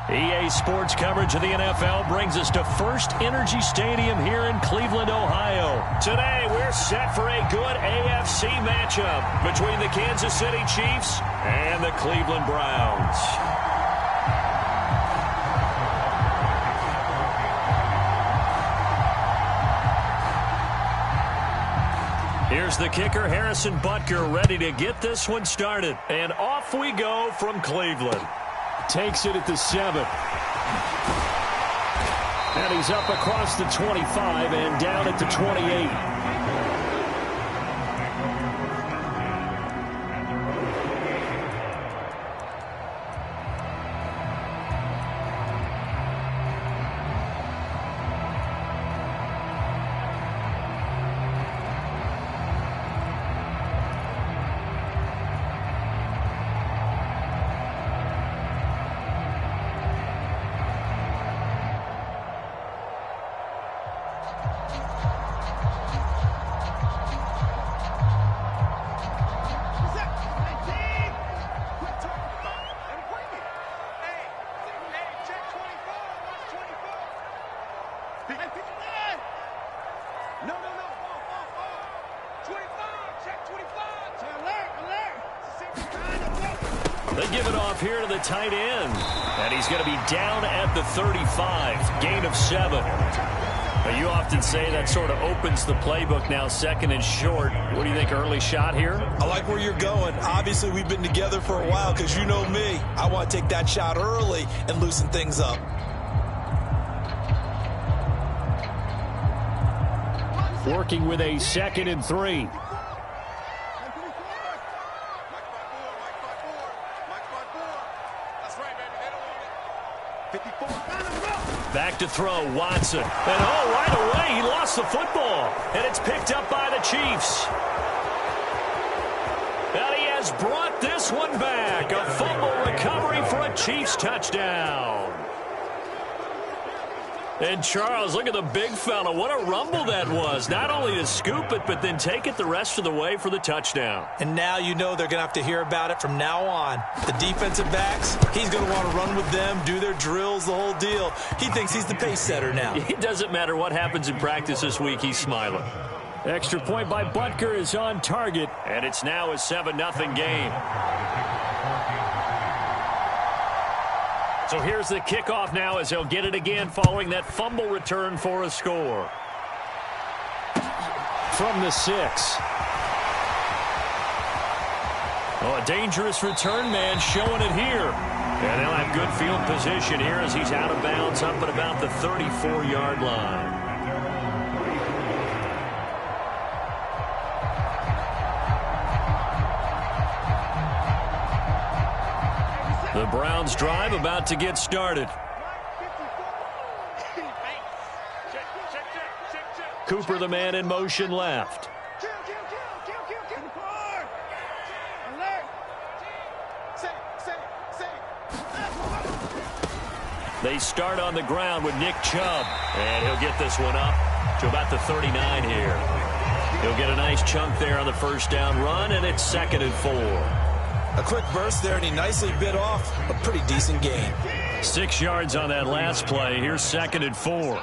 EA Sports coverage of the NFL brings us to First Energy Stadium here in Cleveland, Ohio. Today, we're set for a good AFC matchup between the Kansas City Chiefs and the Cleveland Browns. Here's the kicker, Harrison Butker, ready to get this one started. And off we go from Cleveland. Takes it at the 7. And he's up across the 25 and down at the 28. They give it off here to the tight end. And he's going to be down at the 35. Gain of 7. Now, you often say that sort of opens the playbook now, 2nd and short. What do you think, early shot here? I like where you're going. Obviously, we've been together for a while because you know me. I want to take that shot early and loosen things up. Working with a 2nd and 3. Back to throw, Watson. And right away, he lost the football. And it's picked up by the Chiefs. And he has brought this one back. A fumble recovery for a Chiefs touchdown. And Charles, look at the big fella. What a rumble that was. Not only to scoop it, but then take it the rest of the way for the touchdown. And now you know they're going to have to hear about it from now on. The defensive backs, he's going to want to run with them, do their drills, the whole deal. He thinks he's the pace setter now. It doesn't matter what happens in practice this week. He's smiling. Extra point by Butker is on target. And it's now a 7-0 game. So here's the kickoff now as they'll get it again following that fumble return for a score. From the 6. Oh, a dangerous return man showing it here. And they'll have good field position here as he's out of bounds up at about the 34-yard line. The Browns drive about to get started. Cooper, the man in motion left. They start on the ground with Nick Chubb. And he'll get this one up to about the 39 here. He'll get a nice chunk there on the first down run, and it's 2nd and 4. A quick burst there, and he nicely bit off a pretty decent gain. 6 yards on that last play. Here's 2nd and 4.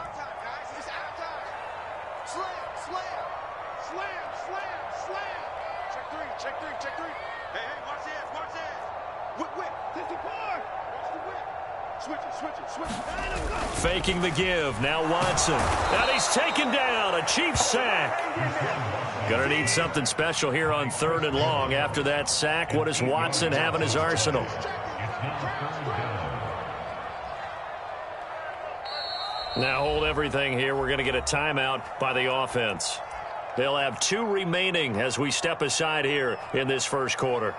Faking the give. Now Watson. And he's taken down. A Chiefs sack. Gonna need something special here on 3rd and long. After that sack, what does Watson have in his arsenal? Now hold everything here. We're going to get a timeout by the offense. They'll have 2 remaining as we step aside here in this first quarter.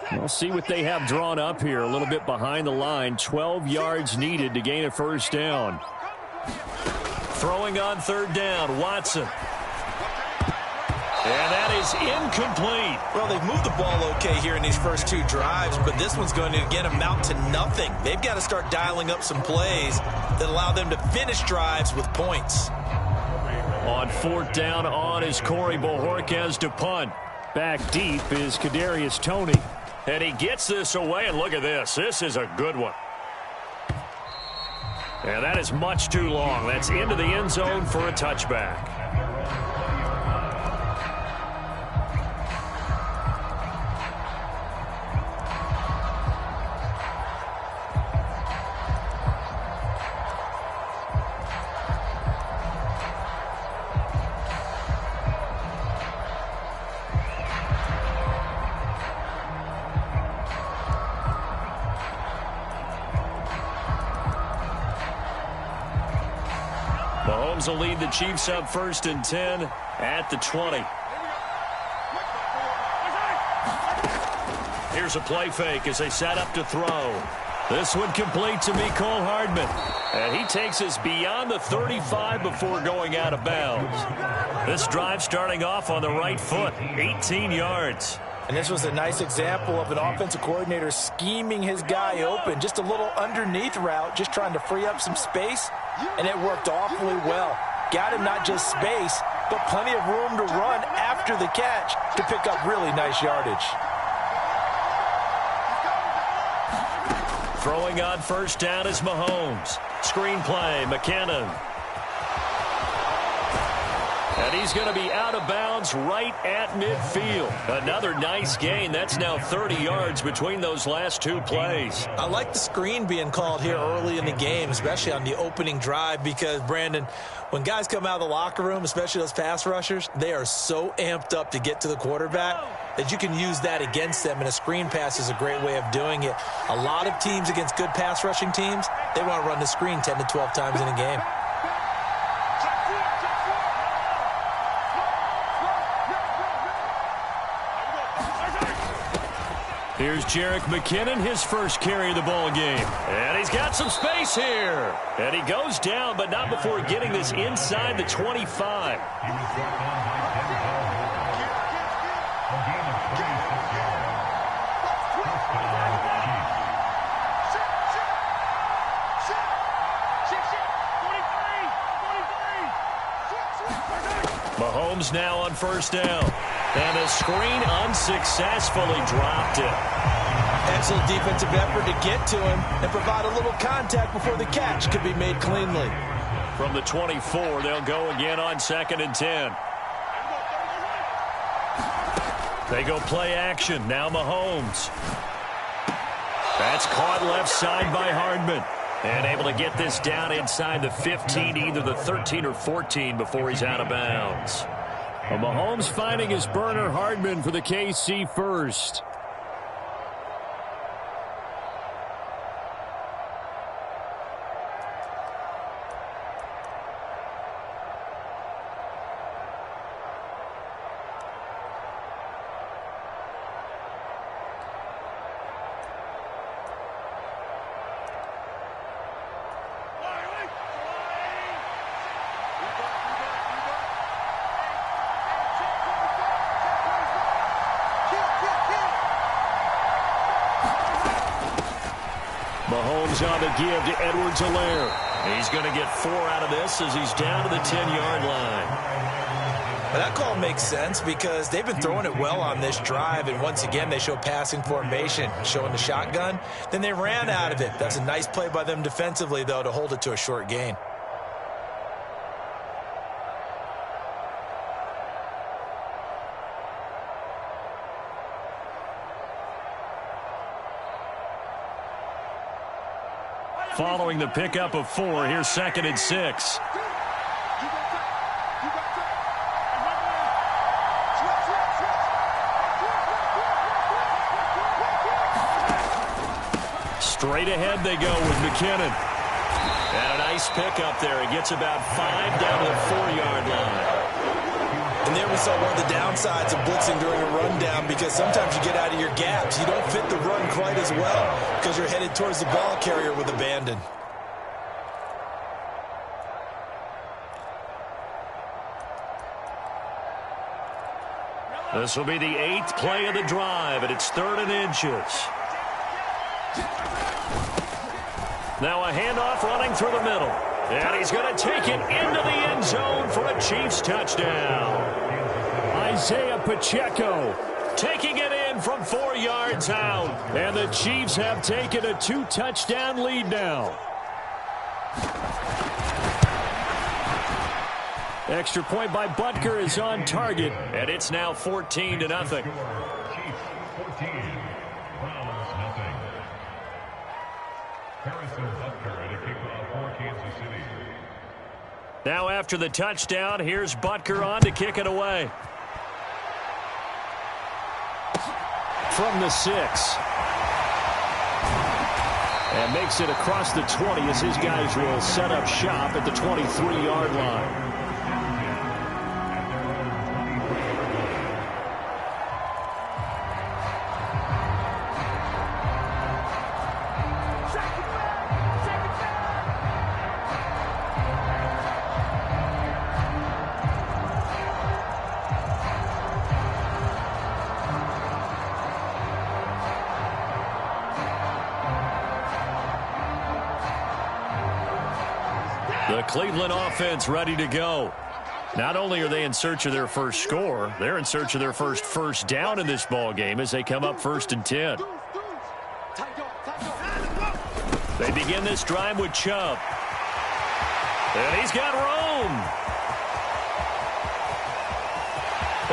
We'll see what they have drawn up here. A little bit behind the line. 12 yards needed to gain a first down. Throwing on 3rd down, Watson. And that is incomplete. Well, they've moved the ball okay here in these first two drives, but this one's going to, again, amount to nothing. They've got to start dialing up some plays that allow them to finish drives with points. On fourth down on is Corey Bojorquez to punt. Back deep is Kadarius Toney. And he gets this away, and look at this. This is a good one. And that is much too long. That's into the end zone for a touchback. Mahomes will lead the Chiefs up 1st and 10 at the 20. Here's a play fake as they set up to throw. This one complete to Mecole Hardman. And he takes us beyond the 35 before going out of bounds. This drive starting off on the right foot, 18 yards. And this was a nice example of an offensive coordinator scheming his guy open. Just a little underneath route, just trying to free up some space, and it worked awfully well. Got him not just space, but plenty of room to run after the catch to pick up really nice yardage. Throwing on first down is Mahomes. Screen play, McKinnon. And he's going to be out of bounds right at midfield. Another nice gain. That's now 30 yards between those last two plays. I like the screen being called here early in the game, especially on the opening drive, because, Brandon, when guys come out of the locker room, especially those pass rushers, they are so amped up to get to the quarterback that you can use that against them, and a screen pass is a great way of doing it. A lot of teams against good pass rushing teams, they want to run the screen 10 to 12 times in a game. Here's Jerick McKinnon, his first carry of the ball game. And he's got some space here. And he goes down, but not before getting this inside the 25. Mahomes now on first down. And a screen unsuccessfully dropped it. Excellent defensive effort to get to him and provide a little contact before the catch could be made cleanly. From the 24, they'll go again on 2nd and 10. They go play action. Now Mahomes. That's caught left side by Hardman. And able to get this down inside the 15, either the 13 or 14 before he's out of bounds. Well, Mahomes finding his burner, Hardman, for the KC first. Mahomes on the give to Edwards-Helaire. He's going to get 4 out of this as he's down to the 10-yard line. Well, that call makes sense because they've been throwing it well on this drive, and once again they show passing formation, showing the shotgun. Then they ran out of it. That's a nice play by them defensively, though, to hold it to a short gain. Following the pickup of 4, here's 2nd and 6. Straight ahead they go with McKinnon. And a nice pickup there. He gets about 5 down to the 4-yard line. And there we saw one of the downsides of blitzing during a rundown, because sometimes you get out of your gaps. You don't fit the run quite as well because you're headed towards the ball carrier with abandon. This will be the 8th play of the drive, and it's 3rd and inches. Now a handoff running through the middle. And he's going to take it into the end zone for a Chiefs touchdown. Isaiah Pacheco taking it in from 4 yards out. And the Chiefs have taken a 2-touchdown lead now. Extra point by Butker is on target, and it's now 14-0. Chiefs 14, Browns nothing. Harrison Butker at a kickoff for Kansas City. Now after the touchdown, here's Butker on to kick it away. From the 6. And makes it across the 20 as his guys will set up shop at the 23-yard line. The Cleveland offense ready to go. Not only are they in search of their first score, they're in search of their first down in this ball game as they come up 1st and 10. They begin this drive with Chubb. And he's got room.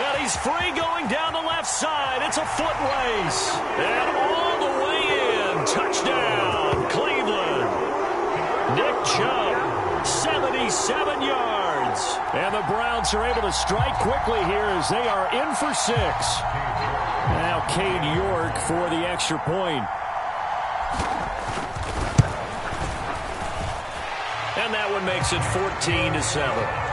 And he's free going down the left side. It's a foot race. And all the way in. Touchdown, Cleveland. Nick Chubb. 77 yards. And the Browns are able to strike quickly here as they are in for 6. Now Cade York for the extra point. And that one makes it 14-7.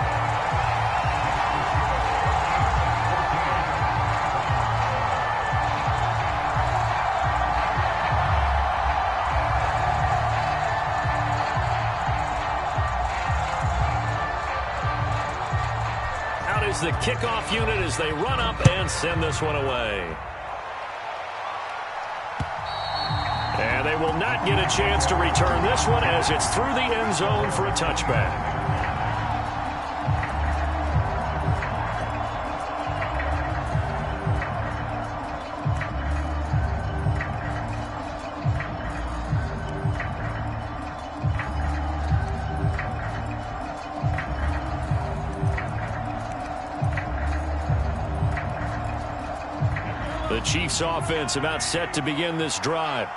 The kickoff unit as they run up and send this one away. And they will not get a chance to return this one as it's through the end zone for a touchback. The Chiefs offense about set to begin this drive.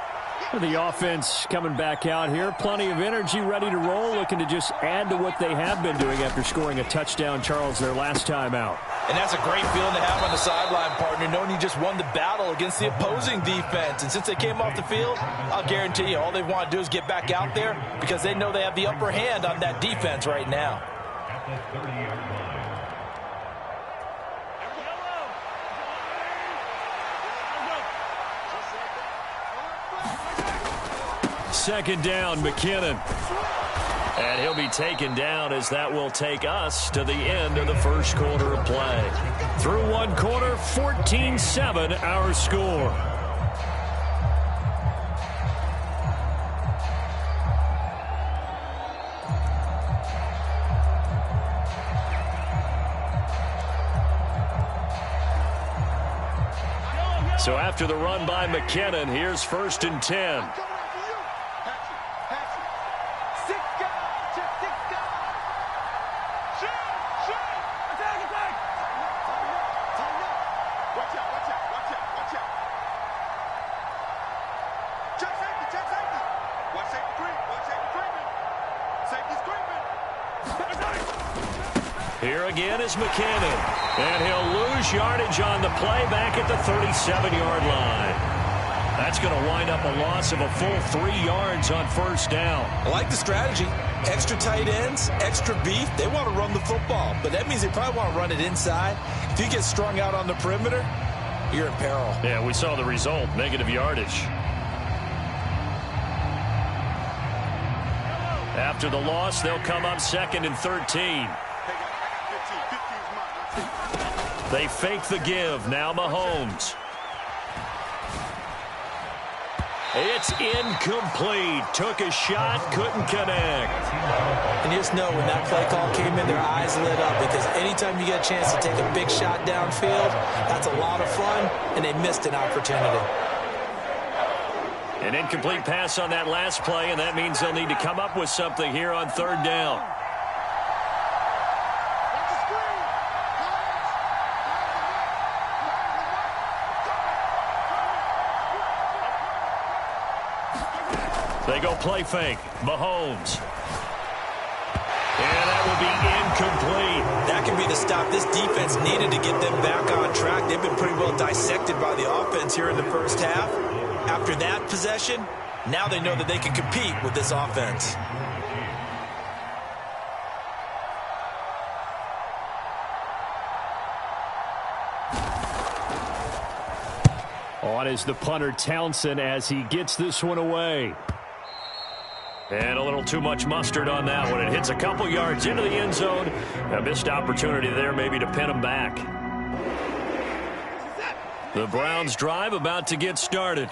The offense coming back out here. Plenty of energy, ready to roll, looking to just add to what they have been doing after scoring a touchdown, Charles, their last time out. And that's a great feeling to have on the sideline, partner, knowing you just won the battle against the opposing defense. And since they came off the field, I'll guarantee you all they want to do is get back out there because they know they have the upper hand on that defense right now. At the 30-yard line. Second down, McKinnon. And he'll be taken down as that will take us to the end of the first quarter of play. Through one quarter, 14-7 our score. So after the run by McKinnon, here's 1st and 10. Here again is McKinnon. And he'll lose yardage on the play back at the 37-yard line. That's going to wind up a loss of a full 3 yards on 1st down. I like the strategy. Extra tight ends, extra beef. They want to run the football, but that means they probably want to run it inside. If you get strung out on the perimeter, you're in peril. Yeah, we saw the result, negative yardage. After the loss, they'll come up 2nd and 13. They fake the give. Now Mahomes. It's incomplete. Took a shot, couldn't connect. And you just know when that play call came in, their eyes lit up, because anytime you get a chance to take a big shot downfield, that's a lot of fun, and they missed an opportunity. An incomplete pass on that last play, and that means they'll need to come up with something here on third down. They go play fake. Mahomes. And that will be incomplete. That could be the stop this defense needed to get them back on track. They've been pretty well dissected by the offense here in the first half. After that possession, now they know that they can compete with this offense. On is the punter Townsend as he gets this one away. And a little too much mustard on that one. It hits a couple yards into the end zone. A missed opportunity there maybe to pin them back. The Browns drive about to get started.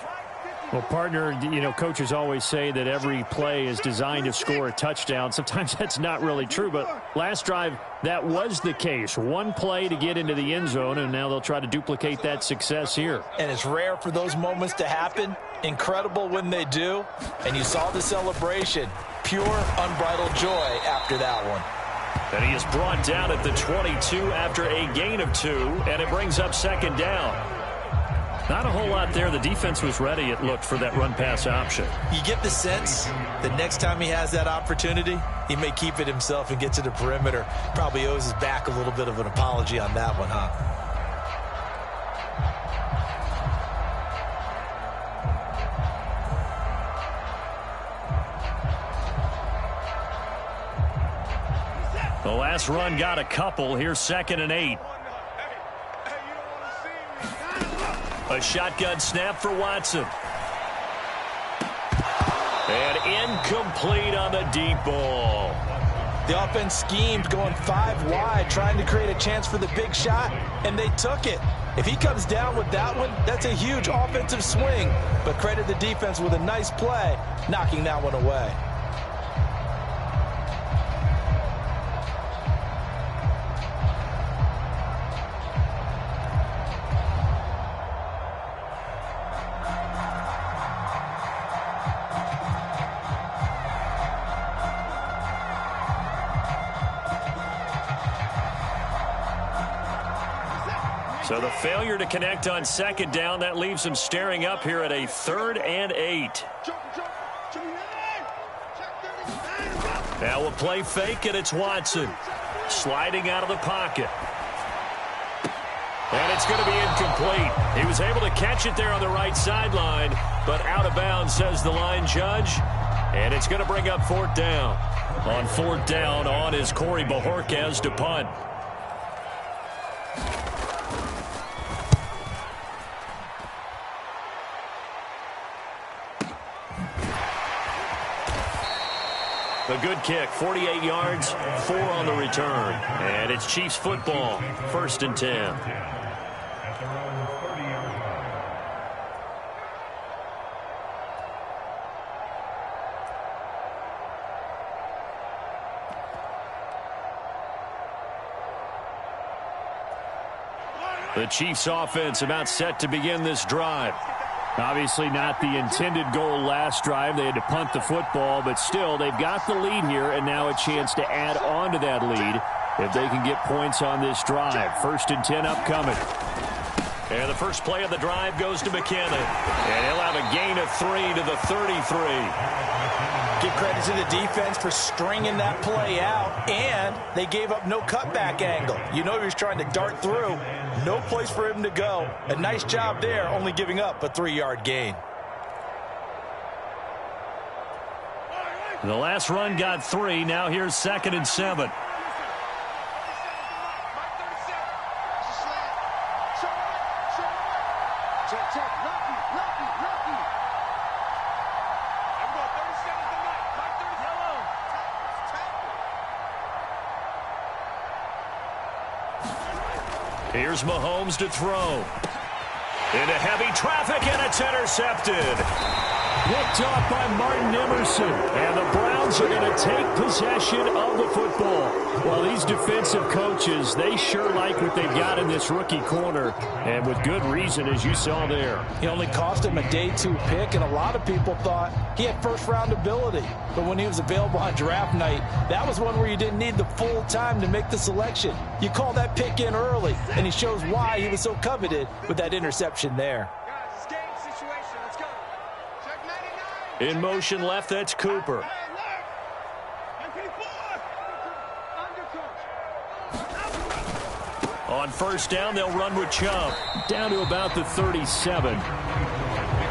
Well, partner, you know, coaches always say that every play is designed to score a touchdown. Sometimes that's not really true, but last drive, that was the case. One play to get into the end zone, and now they'll try to duplicate that success here. And it's rare for those moments to happen. Incredible when they do. And you saw the celebration. Pure, unbridled joy after that one. And he is brought down at the 22 after a gain of 2, and it brings up second down. Not a whole lot there. The defense was ready, it looked, for that run-pass option. You get the sense that next time he has that opportunity, he may keep it himself and get to the perimeter. Probably owes his back a little bit of an apology on that one, huh? The last run got a couple. Here's 2nd and 8. A shotgun snap for Watson. And incomplete on the deep ball. The offense schemed going 5 wide, trying to create a chance for the big shot, and they took it. If he comes down with that one, that's a huge offensive swing. But credit the defense with a nice play, knocking that one away. So the failure to connect on 2nd down, that leaves them staring up here at a 3rd and 8. Now we'll play fake, and it's Watson. Sliding out of the pocket. And it's going to be incomplete. He was able to catch it there on the right sideline, but out of bounds, says the line judge. And it's going to bring up 4th down. On 4th down, on is Corey Bojorquez to punt. A good kick, 48 yards, 4 on the return. And it's Chiefs football, 1st and 10. At their own 30-yard line. The Chiefs offense about set to begin this drive. Obviously not the intended goal last drive. They had to punt the football, but still they've got the lead here, and now a chance to add on to that lead if they can get points on this drive. 1st and 10 upcoming. And the first play of the drive goes to McKinnon. And he'll have a gain of 3 to the 33. Give credit to the defense for stringing that play out, and they gave up no cutback angle. You know he was trying to dart through. No place for him to go. A nice job there, only giving up a 3-yard gain. The last run got 3. Now here's 2nd and 7. Here's Mahomes to throw. Into heavy traffic, and it's intercepted. Picked off by Martin Emerson. And the Browns are going to take possession of the football. Well, these defensive coaches, they sure like what they've got in this rookie corner. And with good reason, as you saw there. He only cost him a day 2 pick, and a lot of people thought he had first-round ability. But when he was available on draft night, that was one where you didn't need the full time to make the selection. You call that pick in early, and he shows why he was so coveted with that interception there. In motion left, that's Cooper. On first down, they'll run with Chubb. Down to about the 37.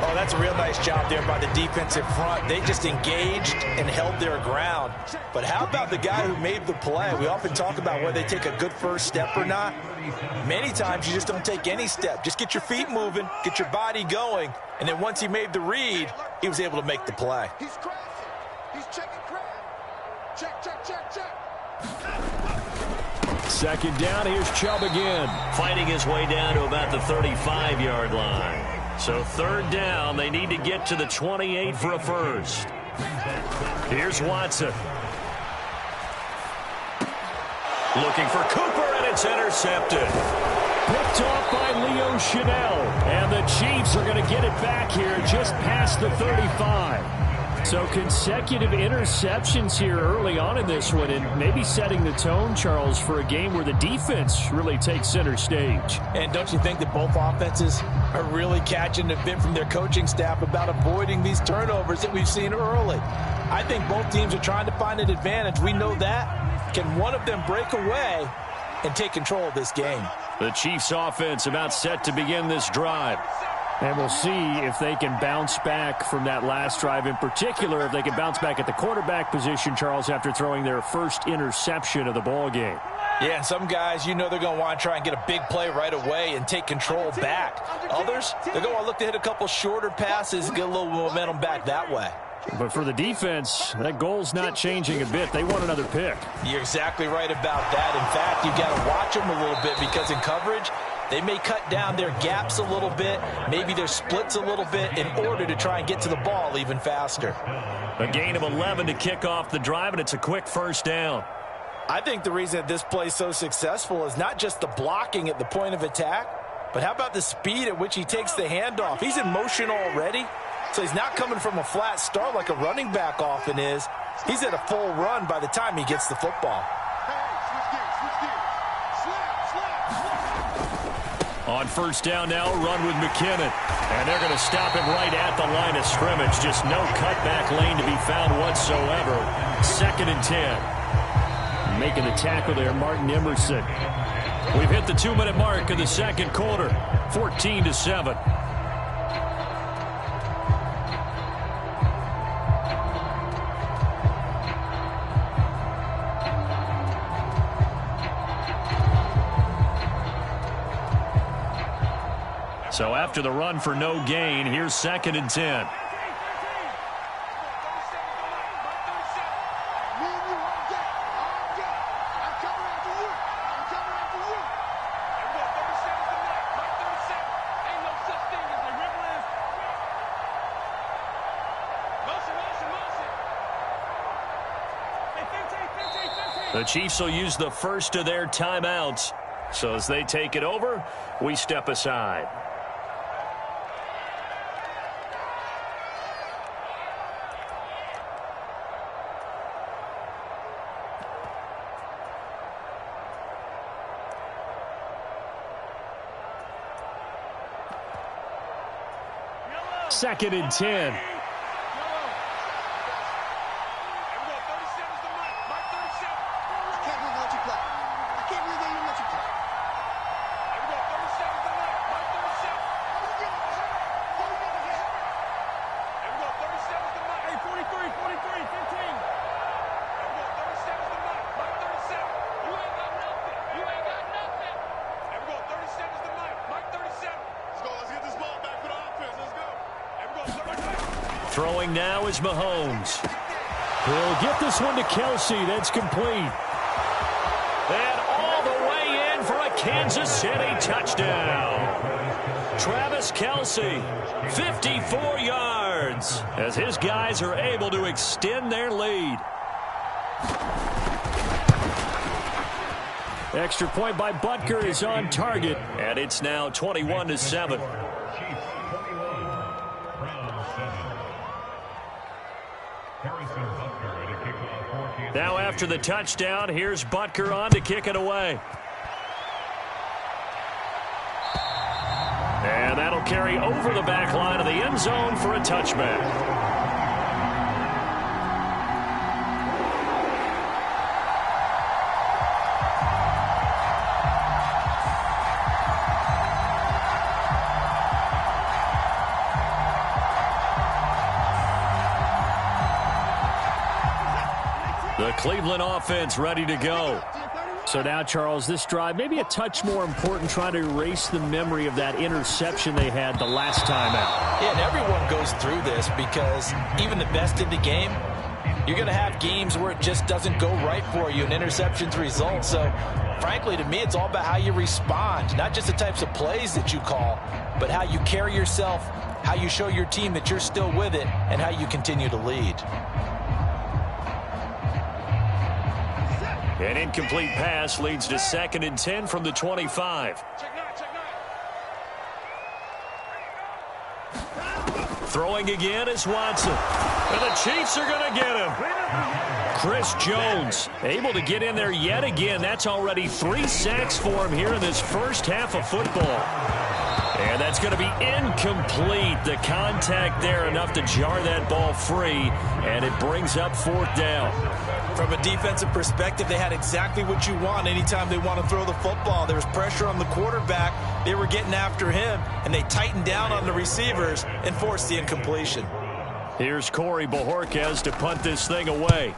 Oh, that's a real nice job there by the defensive front. They just engaged and held their ground. But how about the guy who made the play? We often talk about whether they take a good first step or not. Many times you just don't take any step. Just get your feet moving, get your body going, and then once he made the read, he was able to make the play. He's crashing. He's checking crash. Check, check, check, check. Second down, here's Chubb again. Fighting his way down to about the 35-yard line. So third down, they need to get to the 28 for a first. Here's Watson. Looking for Cooper, and it's intercepted. Picked off by Leo Chanel. And the Chiefs are going to get it back here just past the 35. So consecutive interceptions here early on in this one, and maybe setting the tone, Charles, for a game where the defense really takes center stage. And don't you think that both offenses are really catching a bit from their coaching staff about avoiding these turnovers that we've seen early? I think both teams are trying to find an advantage. We know that. Can one of them break away and take control of this game? The Chiefs offense about set to begin this drive. And we'll see if they can bounce back from that last drive, in particular, if they can bounce back at the quarterback position, Charles, after throwing their first interception of the ball game. Yeah, and some guys, you know they're going to want to try and get a big play right away and take control back. Others, they're going to look to hit a couple shorter passes and get a little momentum back that way. But for the defense, that goal's not changing a bit. They want another pick. You're exactly right about that. In fact, you've got to watch them a little bit because in coverage, they may cut down their gaps a little bit, maybe their splits a little bit in order to try and get to the ball even faster. A gain of 11 to kick off the drive, and it's a quick first down. I think the reason that this play is so successful is not just the blocking at the point of attack, but how about the speed at which he takes the handoff? He's in motion already, so he's not coming from a flat start like a running back often is. He's at a full run by the time he gets the football. On first down now, run with McKinnon. And they're going to stop him right at the line of scrimmage. Just no cutback lane to be found whatsoever. 2nd and 10. Making the tackle there, Martin Emerson. We've hit the 2-minute mark in the second quarter. 14-7. So after the run for no gain, here's 2nd and 10. The Chiefs will use the first of their timeouts. So as they take it over, we step aside. Second and 10. Throwing now is Mahomes. He'll get this one to Kelsey. That's complete. And all the way in for a a Kansas City touchdown. Travis Kelce, 54 yards, as his guys are able to extend their lead. Extra point by Butker is on target. And it's now 21-7. Now after the touchdown, here's Butker on to kick it away. And that'll carry over the back line of the end zone for a touchback. The Cleveland offense ready to go. So now, Charles, this drive maybe a touch more important, trying to erase the memory of that interception they had the last time out. Yeah, and everyone goes through this because even the best in the game, you're going to have games where it just doesn't go right for you and interceptions result. So, frankly, to me, it's all about how you respond, not just the types of plays that you call, but how you carry yourself, how you show your team that you're still with it, and how you continue to lead. An incomplete pass leads to 2nd and 10 from the 25. Throwing again is Watson. And the Chiefs are going to get him. Chris Jones able to get in there yet again. That's already 3 sacks for him here in this first half of football. And that's going to be incomplete. The contact there enough to jar that ball free. And it brings up 4th down. From a defensive perspective, they had exactly what you want anytime they want to throw the football. There was pressure on the quarterback. They were getting after him, and they tightened down on the receivers and forced the incompletion. Here's Corey Bojorquez to punt this thing away.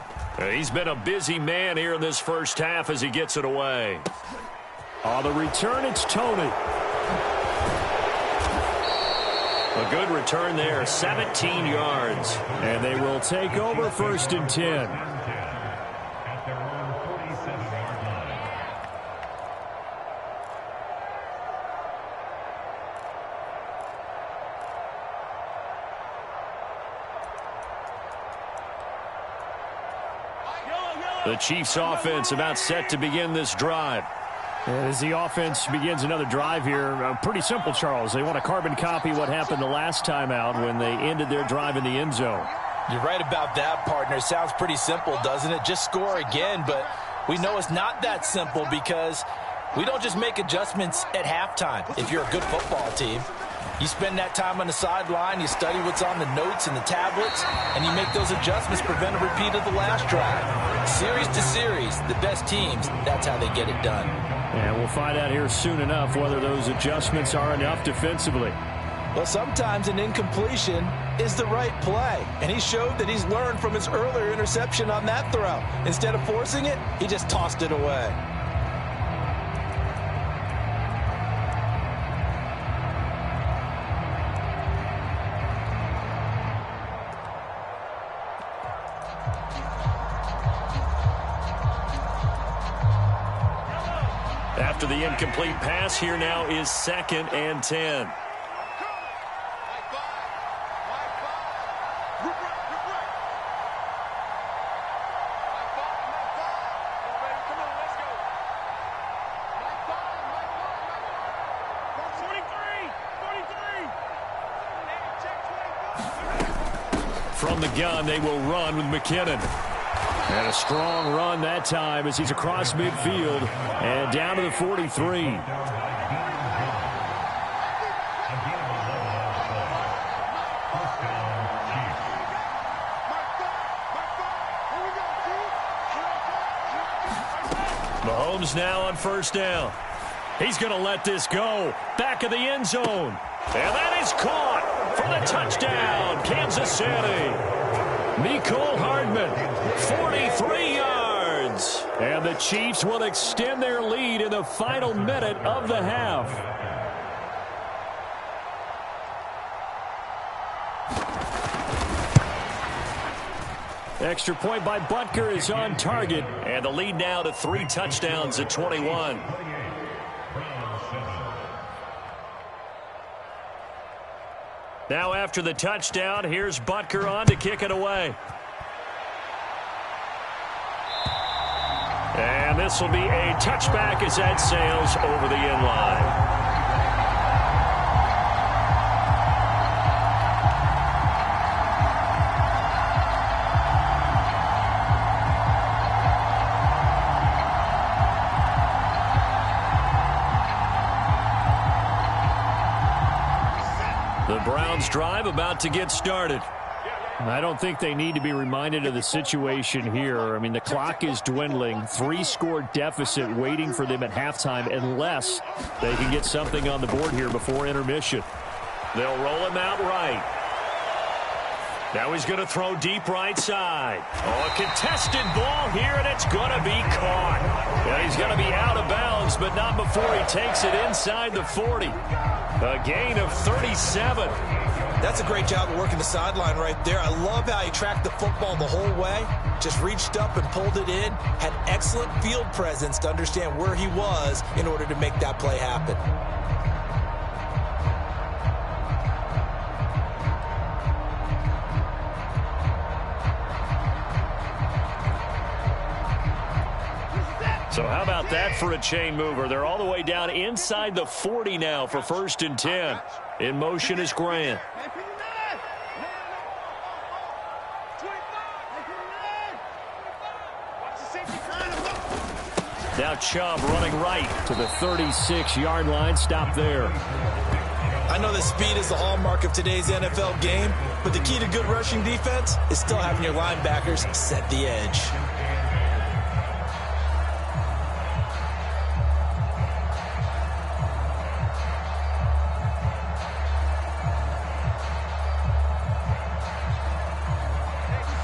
He's been a busy man here in this first half as he gets it away. On the return, it's Tony. A good return there, 17 yards. And they will take over 1st and 10. The Chiefs offense about set to begin this drive. As the offense begins another drive here, pretty simple, Charles. They want to carbon copy what happened the last time out when they ended their drive in the end zone. You're right about that, partner. Sounds pretty simple, doesn't it? Just score again, but we know it's not that simple because we don't just make adjustments at halftime if you're a good football team. You spend that time on the sideline, you study what's on the notes and the tablets, and you make those adjustments, prevent a repeat of the last drive. Series to series, the best teams, that's how they get it done. And we'll find out here soon enough whether those adjustments are enough defensively. Well, sometimes an incompletion is the right play, and he showed that he's learned from his earlier interception on that throw. Instead of forcing it, he just tossed it away. After the incomplete pass, here now is 2nd and 10. From the gun, they will run with McKinnon. And a strong run that time as he's across midfield and down to the 43. Mahomes now on 1st down. He's going to let this go. Back of the end zone. And that is caught for the touchdown, Kansas City. Mecole Hardman, 43 yards. And the Chiefs will extend their lead in the final minute of the half. Extra point by Butker is on target. And the lead now to 3 touchdowns at 21. Now after the touchdown, here's Butker on to kick it away. And this will be a touchback as that sails over the end line. The Browns drive about to get started. I don't think they need to be reminded of the situation here. I mean, the clock is dwindling. 3-score deficit waiting for them at halftime unless they can get something on the board here before intermission. They'll roll him out right. Now he's going to throw deep right side. Oh, a contested ball here, and it's going to be caught. And he's going to be out of bounds, but not before he takes it inside the 40. A gain of 37. That's a great job of working the sideline right there. I love how he tracked the football the whole way. Just reached up and pulled it in. Had excellent field presence to understand where he was in order to make that play happen. So how about that for a chain mover? They're all the way down inside the 40 now for 1st and 10. In motion is Grant. Now Chubb running right to the 36-yard line. Stop there. I know that speed is the hallmark of today's NFL game, but the key to good rushing defense is still having your linebackers set the edge.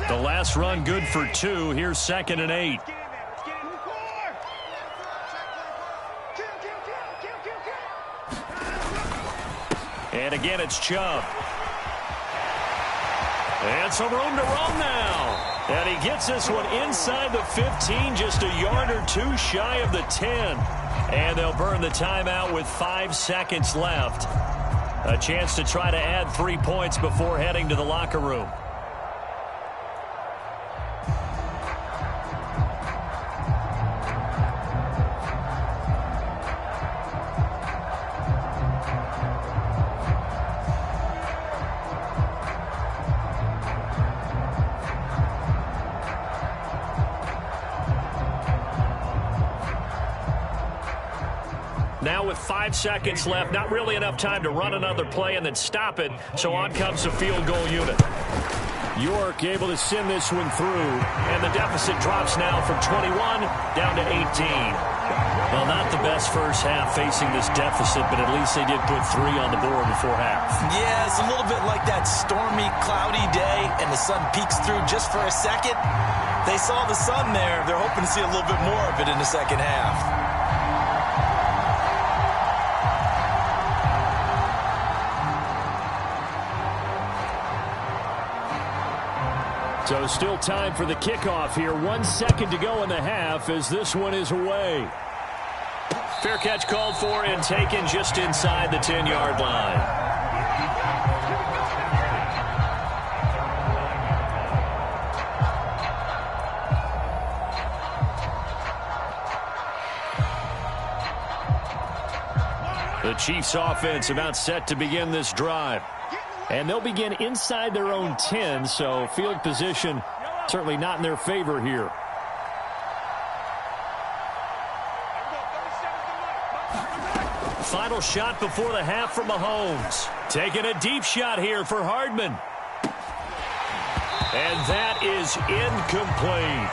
The last run good for 2. Here's 2nd and 8. And again, it's Chubb. And some room to run now. And he gets this one inside the 15, just a yard or 2 shy of the 10. And they'll burn the timeout with 5 seconds left. A chance to try to add 3 points before heading to the locker room. Now with 5 seconds left, not really enough time to run another play and then stop it, so on comes the field goal unit. York able to send this one through. And the deficit drops now from 21 down to 18. Well, not the best first half facing this deficit, but at least they did put 3 on the board before half. Yeah, it's a little bit like that stormy, cloudy day, and the sun peeks through just for a second. They saw the sun there. They're hoping to see a little bit more of it in the second half. So still time for the kickoff here. 1 second to go in the half as this one is away. Fair catch called for and taken just inside the 10-yard line. The Chiefs offense about set to begin this drive. And they'll begin inside their own 10, so field position certainly not in their favor here. Final shot before the half from Mahomes. Taking a deep shot here for Hardman. And that is incomplete.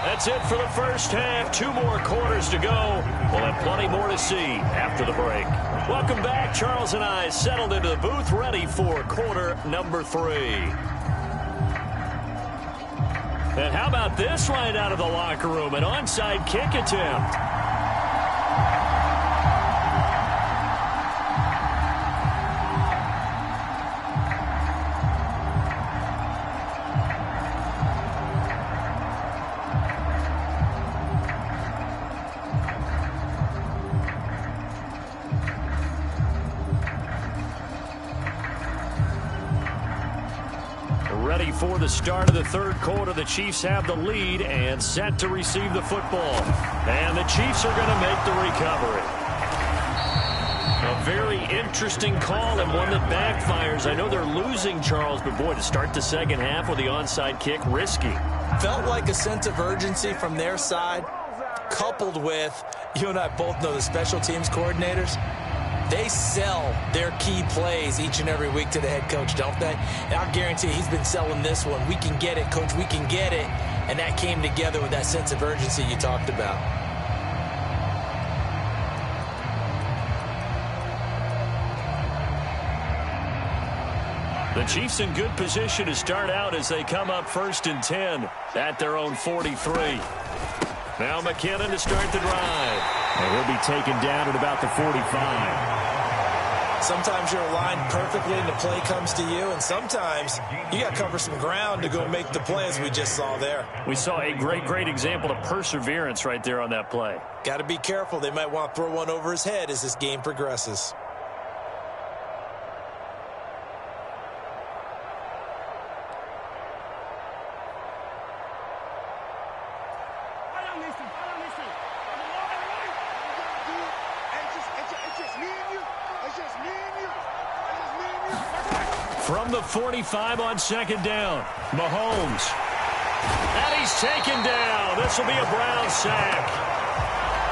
That's it for the first half. 2 more quarters to go. We'll have plenty more to see after the break. Welcome back. Charles and I settled into the booth, ready for quarter number 3. And how about this right out of the locker room? An onside kick attempt. ready for the start of the third quarter. The Chiefs have the lead and set to receive the football. And the Chiefs are going to make the recovery. A very interesting call and one that backfires. I know they're losing, Charles, but boy, to start the second half with the onside kick, risky. Felt like a sense of urgency from their side, coupled with, you and I both know the special teams coordinators, they sell their key plays each and every week to the head coach, don't they? And I'll guarantee he's been selling this one. We can get it, coach, we can get it. And that came together with that sense of urgency you talked about. The Chiefs in good position to start out as they come up 1st and 10 at their own 43. Now McKinnon to start the drive. And he'll be taken down at about the 45. Sometimes you're aligned perfectly and the play comes to you, and sometimes you got to cover some ground to go make the play, as we just saw there. We saw a great example of perseverance right there on that play. Got to be careful. They might want to throw one over his head as this game progresses. From the 45 on 2nd down, Mahomes. And he's taken down. This will be a Brown sack.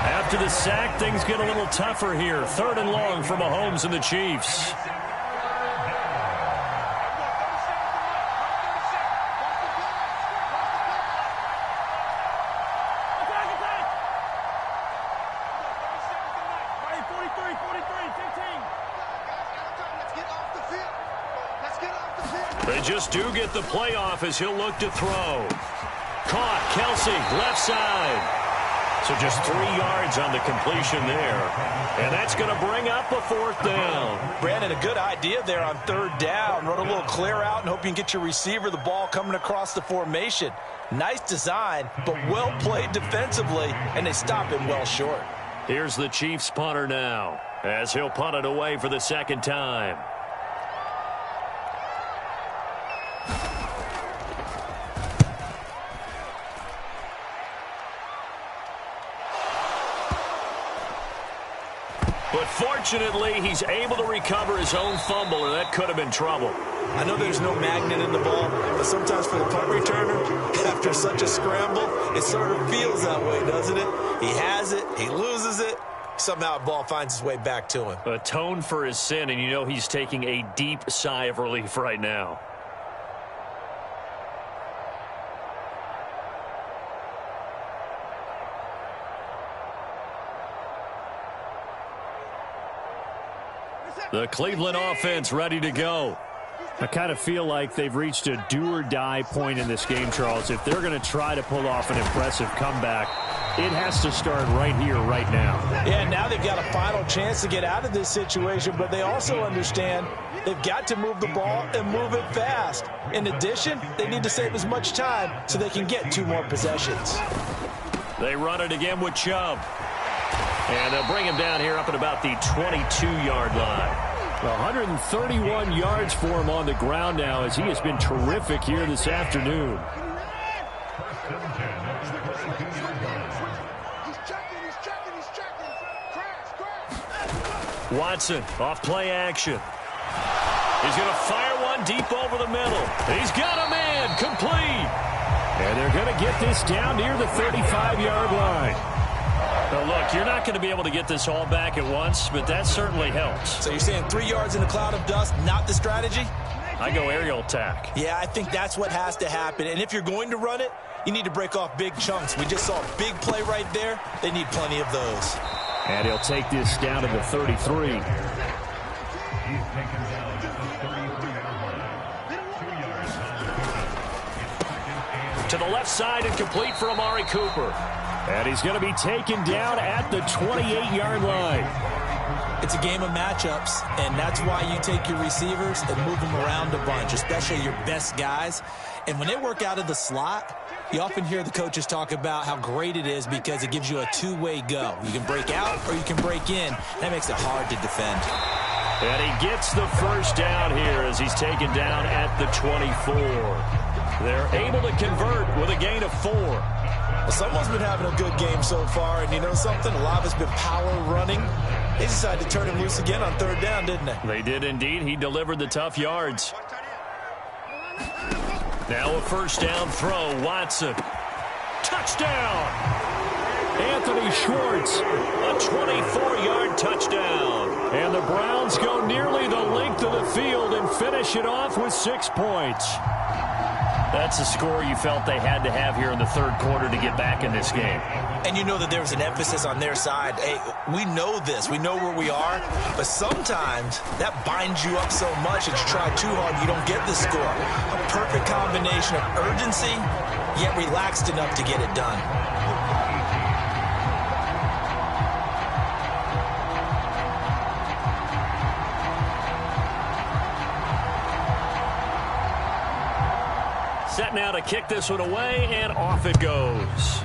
After the sack, things get a little tougher here. 3rd and long for Mahomes and the Chiefs. They just do get the playoff as he'll look to throw. Caught, Kelsey, left side. So just 3 yards on the completion there. And that's going to bring up a 4th down. Brandon, a good idea there on 3rd down. Run a little clear out and hope you can get your receiver the ball coming across the formation. Nice design, but well played defensively, and they stop him well short. Here's the Chiefs punter now as he'll punt it away for the 2nd time. But fortunately, he's able to recover his own fumble, and that could have been trouble. I know there's no magnet in the ball, but sometimes for the punt returner, after such a scramble, it sort of feels that way, doesn't it? He has it, he loses it, somehow the ball finds its way back to him. Atone for his sin, and you know he's taking a deep sigh of relief right now. The Cleveland offense ready to go. I kind of feel like they've reached a do-or-die point in this game, Charles. If they're going to try to pull off an impressive comeback, it has to start right here, right now. Yeah, now they've got a final chance to get out of this situation, but they also understand they've got to move the ball and move it fast. In addition, they need to save as much time so they can get 2 more possessions. They run it again with Chubb. And they'll bring him down here up at about the 22-yard line. 131 yards for him on the ground now as he has been terrific here this afternoon. Watson off play action. He's going to fire one deep over the middle. He's got a man complete. And they're going to get this down near the 35-yard line. Well, look, you're not going to be able to get this all back at once, but that certainly helps. So you're saying 3 yards in a cloud of dust, not the strategy? I go aerial attack. Yeah, I think that's what has to happen. And if you're going to run it, you need to break off big chunks. We just saw a big play right there. They need plenty of those. And he'll take this down to the 33. To the left side and complete for Amari Cooper. And he's going to be taken down at the 28-yard line. It's a game of matchups, and that's why you take your receivers and move them around a bunch, especially your best guys. And when they work out of the slot, you often hear the coaches talk about how great it is because it gives you a two-way go. You can break out or you can break in. That makes it hard to defend. And he gets the first down here as he's taken down at the 24. They're able to convert with a gain of 4. Well, someone's been having a good game so far, and you know something? A lot of it's been power running. They decided to turn him loose again on third down, didn't they? They did indeed. He delivered the tough yards. Now a first down throw. Watson. Touchdown! Anthony Schwartz. A 24-yard touchdown. And the Browns go nearly the length of the field and finish it off with 6 points. That's a score you felt they had to have here in the third quarter to get back in this game. And you know that there was an emphasis on their side. Hey, we know this. We know where we are. But sometimes that binds you up so much that you try too hard, you don't get the score. A perfect combination of urgency, yet relaxed enough to get it done. Set now to kick this one away, and off it goes.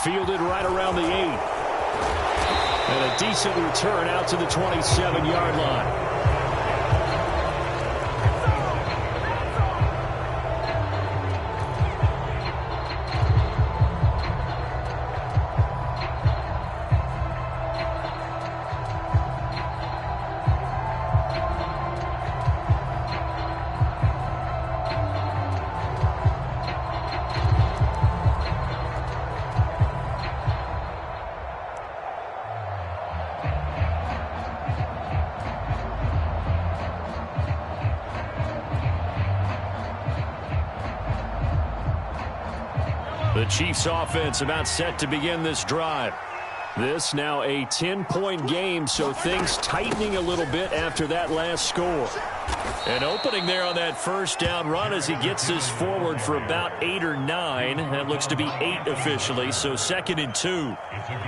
Fielded right around the 8. And a decent return out to the 27-yard line. The Chiefs offense about set to begin this drive. This now a 10-point game, so things tightening a little bit after that last score. An opening there on that first down run as he gets this forward for about 8 or 9. That looks to be 8 officially, so 2nd and 2.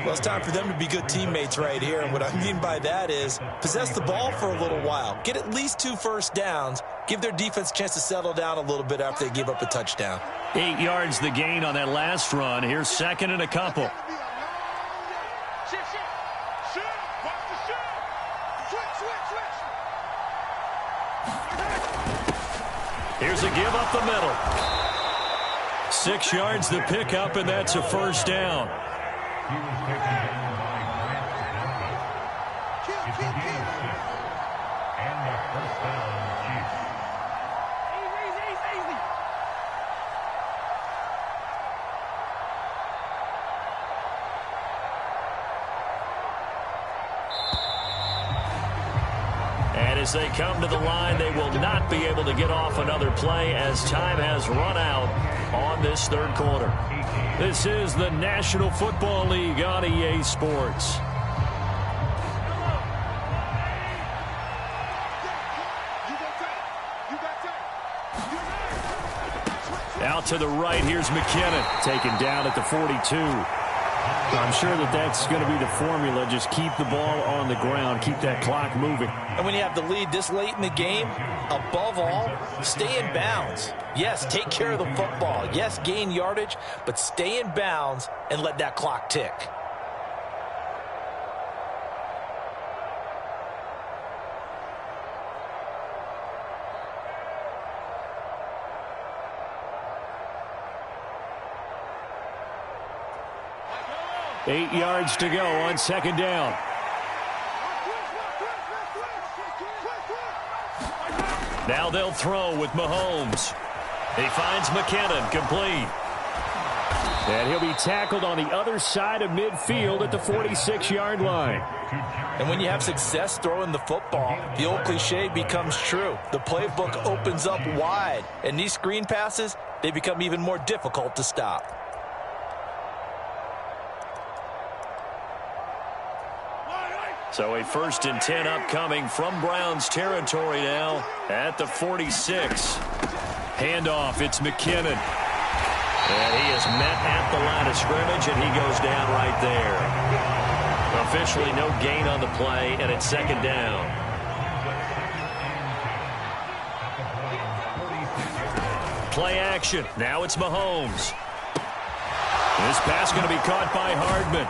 Well, it's time for them to be good teammates right here. And what I mean by that is possess the ball for a little while. Get at least 2 first downs. Give their defense a chance to settle down a little bit after they give up a touchdown. 8 yards the gain on that last run. Here's 2nd and a couple. Here's a give up the middle. 6 yards the pickup, and that's a first down. He was taken down by Grant It's a gain of 6. And the first down, Chiefs. Easy. And as they come to the line, they will not be able to get off another play as time has run out on this third quarter. This is the National Football League on EA Sports. Out to the right, here's McKinnon. Taken down at the 42. I'm sure that's going to be the formula. Just keep the ball on the ground. Keep that clock moving. And when you have the lead this late in the game, above all, stay in bounds. Yes, take care of the football. Yes, gain yardage, but stay in bounds and let that clock tick. Eight yards to go on 2nd down. Now they'll throw with Mahomes. He finds McKinnon, complete. And he'll be tackled on the other side of midfield at the 46-yard line. And when you have success throwing the football, the old cliche becomes true. The playbook opens up wide, and these screen passes, they become even more difficult to stop. So a 1st and 10 upcoming from Browns territory now at the 46. Handoff, it's McKinnon. And he is met at the line of scrimmage, and he goes down right there. Officially no gain on the play, and it's 2nd down. Play action. Now it's Mahomes. This pass going to be caught by Hardman.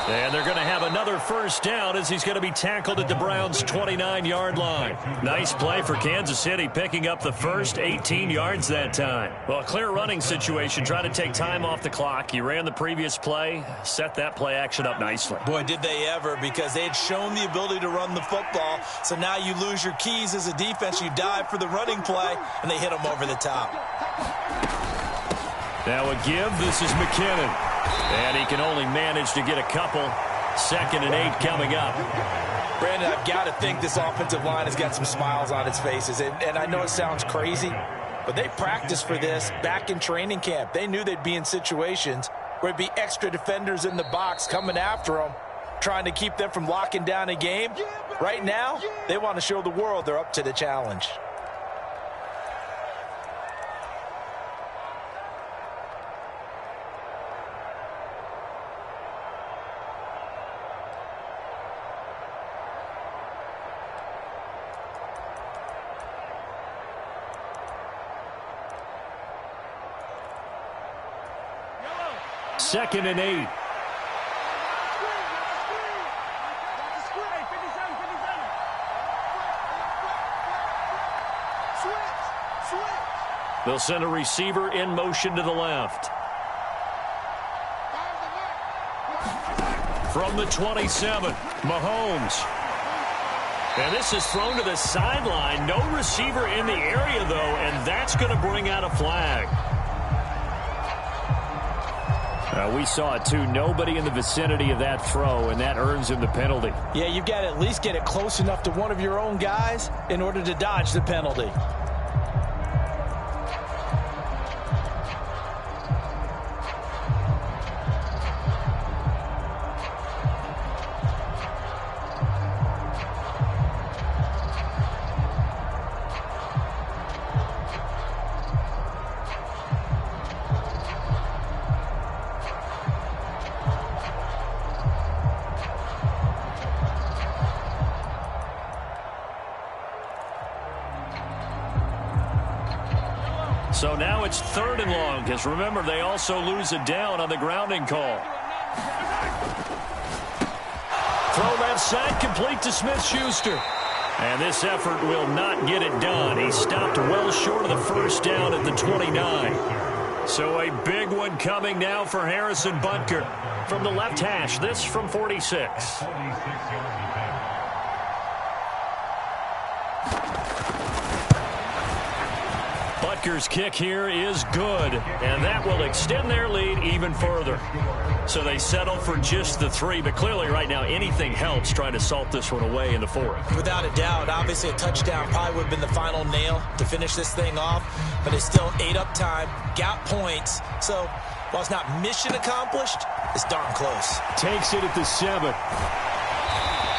And they're going to have another first down as he's going to be tackled at the Browns' 29-yard line. Nice play for Kansas City, picking up the first 18 yards that time. Well, a clear running situation, trying to take time off the clock. You ran the previous play, set that play action up nicely. Boy, did they ever, because they had shown the ability to run the football. So now you lose your keys as a defense. You dive for the running play, and they hit them over the top. Now a give. This is McKinnon. And he can only manage to get a couple. 2nd and 8 coming up. Brandon, I've got to think this offensive line has got some smiles on its faces. And I know it sounds crazy, but they practiced for this back in training camp. They knew they'd be in situations where there'd be extra defenders in the box coming after them, trying to keep them from locking down a game. Right now, they want to show the world they're up to the challenge. Second and 8. They'll send a receiver in motion to the left. From the 27, Mahomes. And this is thrown to the sideline. No receiver in the area, though, and that's going to bring out a flag. We saw it, too. Nobody in the vicinity of that throw, and that earns him the penalty. Yeah, you've got to at least get it close enough to one of your own guys in order to dodge the penalty. So now it's 3rd and long, because remember, they also lose a down on the grounding call. Throw left side, complete to Smith-Schuster. And this effort will not get it done. He stopped well short of the first down at the 29. So a big one coming now for Harrison Butker. From the left hash, this from 46. Butker's kick here is good, and that will extend their lead even further. So they settle for just the 3, but clearly right now anything helps trying to salt this one away in the 4th. Without a doubt, obviously a touchdown probably would have been the final nail to finish this thing off, but it's still ate up time, got points. So while it's not mission accomplished, it's darn close. Takes it at the 7.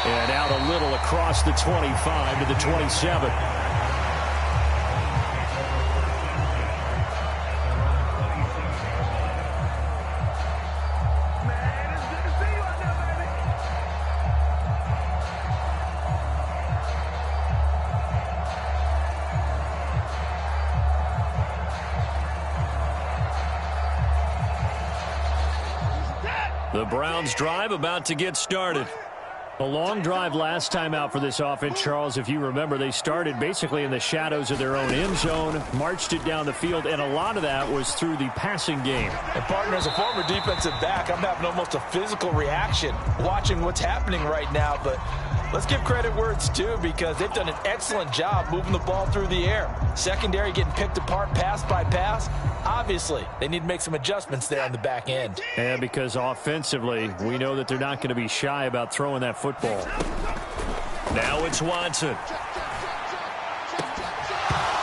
And out a little across the 25 to the 27. The Browns drive about to get started. A long drive last time out for this offense, Charles. If you remember, they started basically in the shadows of their own end zone, marched it down the field, and a lot of that was through the passing game. And, partner, as a former defensive back, I'm having almost a physical reaction watching what's happening right now. But let's give credit where it's due, because they've done an excellent job moving the ball through the air. Secondary getting picked apart pass by pass. Obviously, they need to make some adjustments there on the back end. And because offensively, we know that they're not going to be shy about throwing that football. Now it's Watson.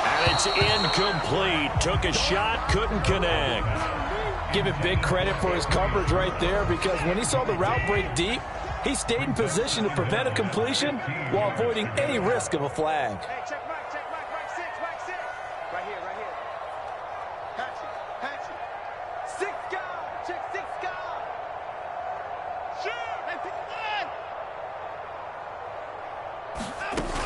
And it's incomplete. Took a shot, couldn't connect. Give him big credit for his coverage right there, because when he saw the route break deep, he stayed in position to prevent a completion while avoiding any risk of a flag. Hey, check Mike 6. Right here. Patch it. 6 guard. Check 6 guard. Shoot. Hey, pick it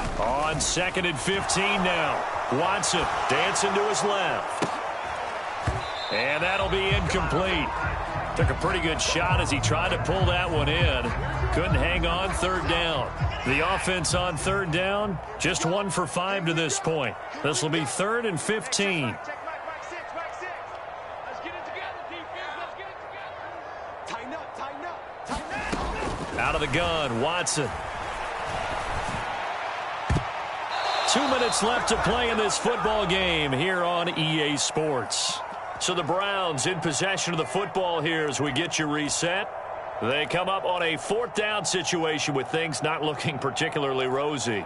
up. On 2nd and 15 now. Watson dancing to his left. And that'll be incomplete. Took a pretty good shot as he tried to pull that one in. Couldn't hang on. Third down. The offense on third down, just 1 for 5 to this point. This will be 3rd and 15. Out of the gun, Watson. 2 minutes left to play in this football game here on EA Sports. So the Browns in possession of the football here as we get you reset. They come up on a 4th down situation with things not looking particularly rosy.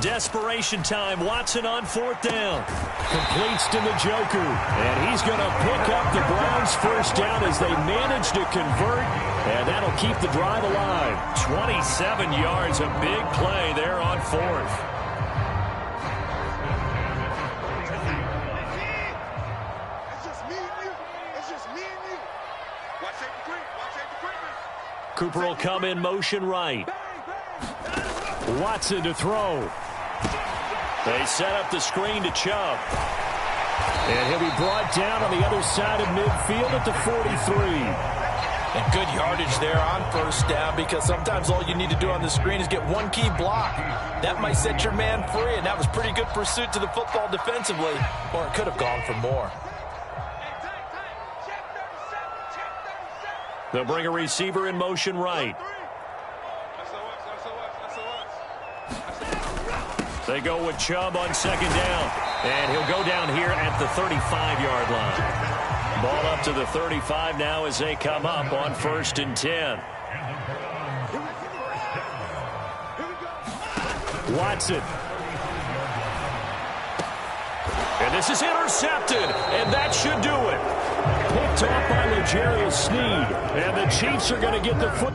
Desperation time. Watson on 4th down. Completes to the Joker. And he's going to pick up the Browns' first down as they manage to convert. And that'll keep the drive alive. 27 yards. A big play there on 4th. Cooper will come in motion right. Watson to throw. They set up the screen to Chubb. And he'll be brought down on the other side of midfield at the 43. And good yardage there on 1st down, because sometimes all you need to do on the screen is get one key block. That might set your man free, and that was pretty good pursuit to the football defensively, or it could have gone for more. They'll bring a receiver in motion right. They go with Chubb on 2nd down. And he'll go down here at the 35-yard line. Ball up to the 35 now as they come up on 1st and 10. Watson. And this is intercepted. And that should do it. Picked off by L'Jarius Sneed. And the Chiefs are going to get the foot.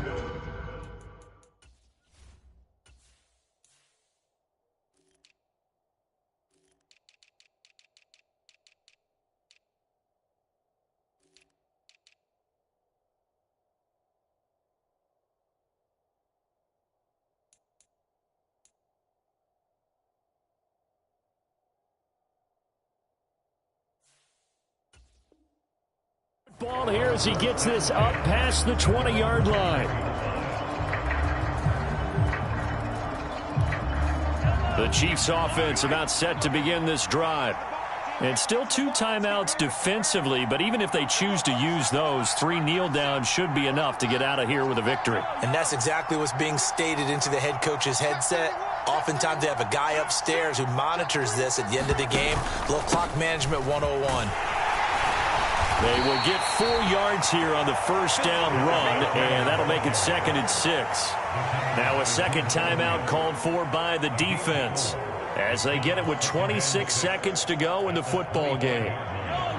Ball here as he gets this up past the 20-yard line. The Chiefs offense about set to begin this drive. And still 2 timeouts defensively, but even if they choose to use those, 3 kneel downs should be enough to get out of here with a victory. And that's exactly what's being stated into the head coach's headset. Oftentimes they have a guy upstairs who monitors this at the end of the game. Little clock management 101. They will get 4 yards here on the 1st down run, and that'll make it 2nd and 6. Now a second timeout called for by the defense as they get it with 26 seconds to go in the football game.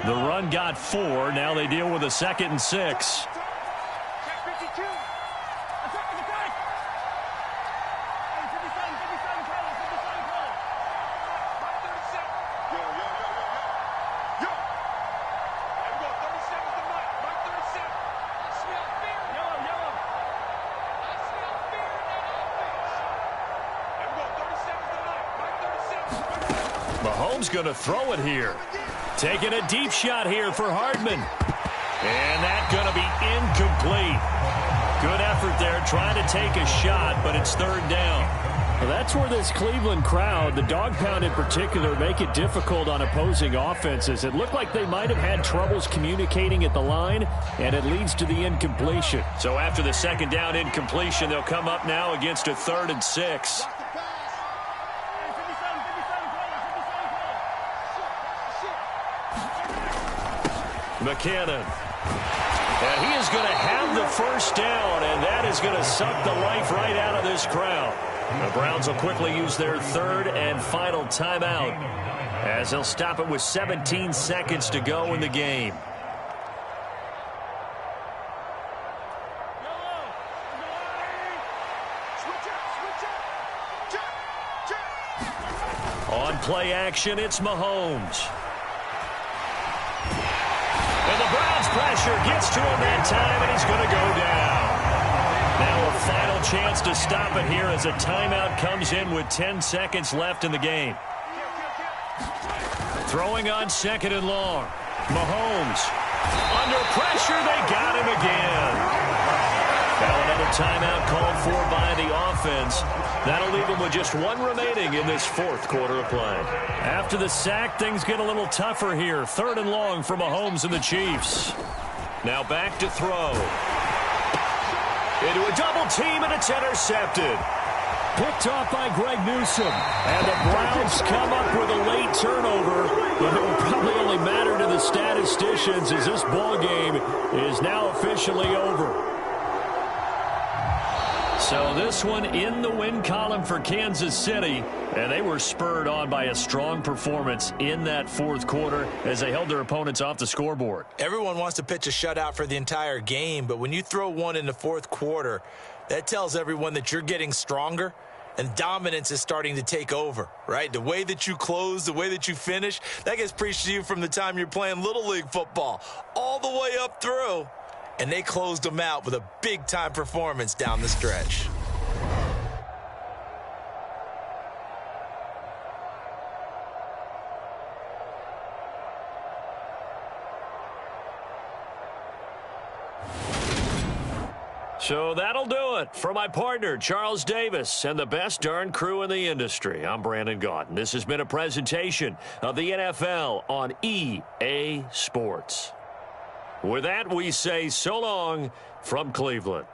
The run got 4. Now they deal with a 2nd and 6. Mahomes going to throw it here. Taking a deep shot here for Hardman. And that's going to be incomplete. Good effort there trying to take a shot, but it's 3rd down. Well, that's where this Cleveland crowd, the dog pound in particular, make it difficult on opposing offenses. It looked like they might have had troubles communicating at the line, and it leads to the incompletion. So after the 2nd down incompletion, they'll come up now against a 3rd and 6. McKinnon. And he is going to have the 1st down, and that is going to suck the life right out of this crowd. The Browns will quickly use their 3rd and final timeout as they'll stop it with 17 seconds to go in the game. Switch up, switch up. On play action, it's Mahomes. And the Browns' pressure gets to him that time, and he's going to go down. Now a final chance to stop it here as a timeout comes in with 10 seconds left in the game. Throwing on 2nd and long. Mahomes. Under pressure, they got him again. Now another timeout called for by the offense. That'll leave them with just 1 remaining in this 4th quarter of play. After the sack, things get a little tougher here. 3rd and long for Mahomes and the Chiefs. Now back to throw. Into a double team, and it's intercepted. Picked off by Greg Newsome. And the Browns come up with a late turnover, but it will probably only matter to the statisticians as this ball game is now officially over. So this one in the win column for Kansas City, and they were spurred on by a strong performance in that 4th quarter as they held their opponents off the scoreboard. Everyone wants to pitch a shutout for the entire game, but when you throw one in the 4th quarter, that tells everyone that you're getting stronger and dominance is starting to take over, right? The way that you close, the way that you finish, that gets preached to you from the time you're playing Little League football all the way up through. And they closed them out with a big-time performance down the stretch. So that'll do it for my partner, Charles Davis, and the best darn crew in the industry. I'm Brandon Gaudin. This has been a presentation of the NFL on EA Sports. With that, we say so long from Cleveland.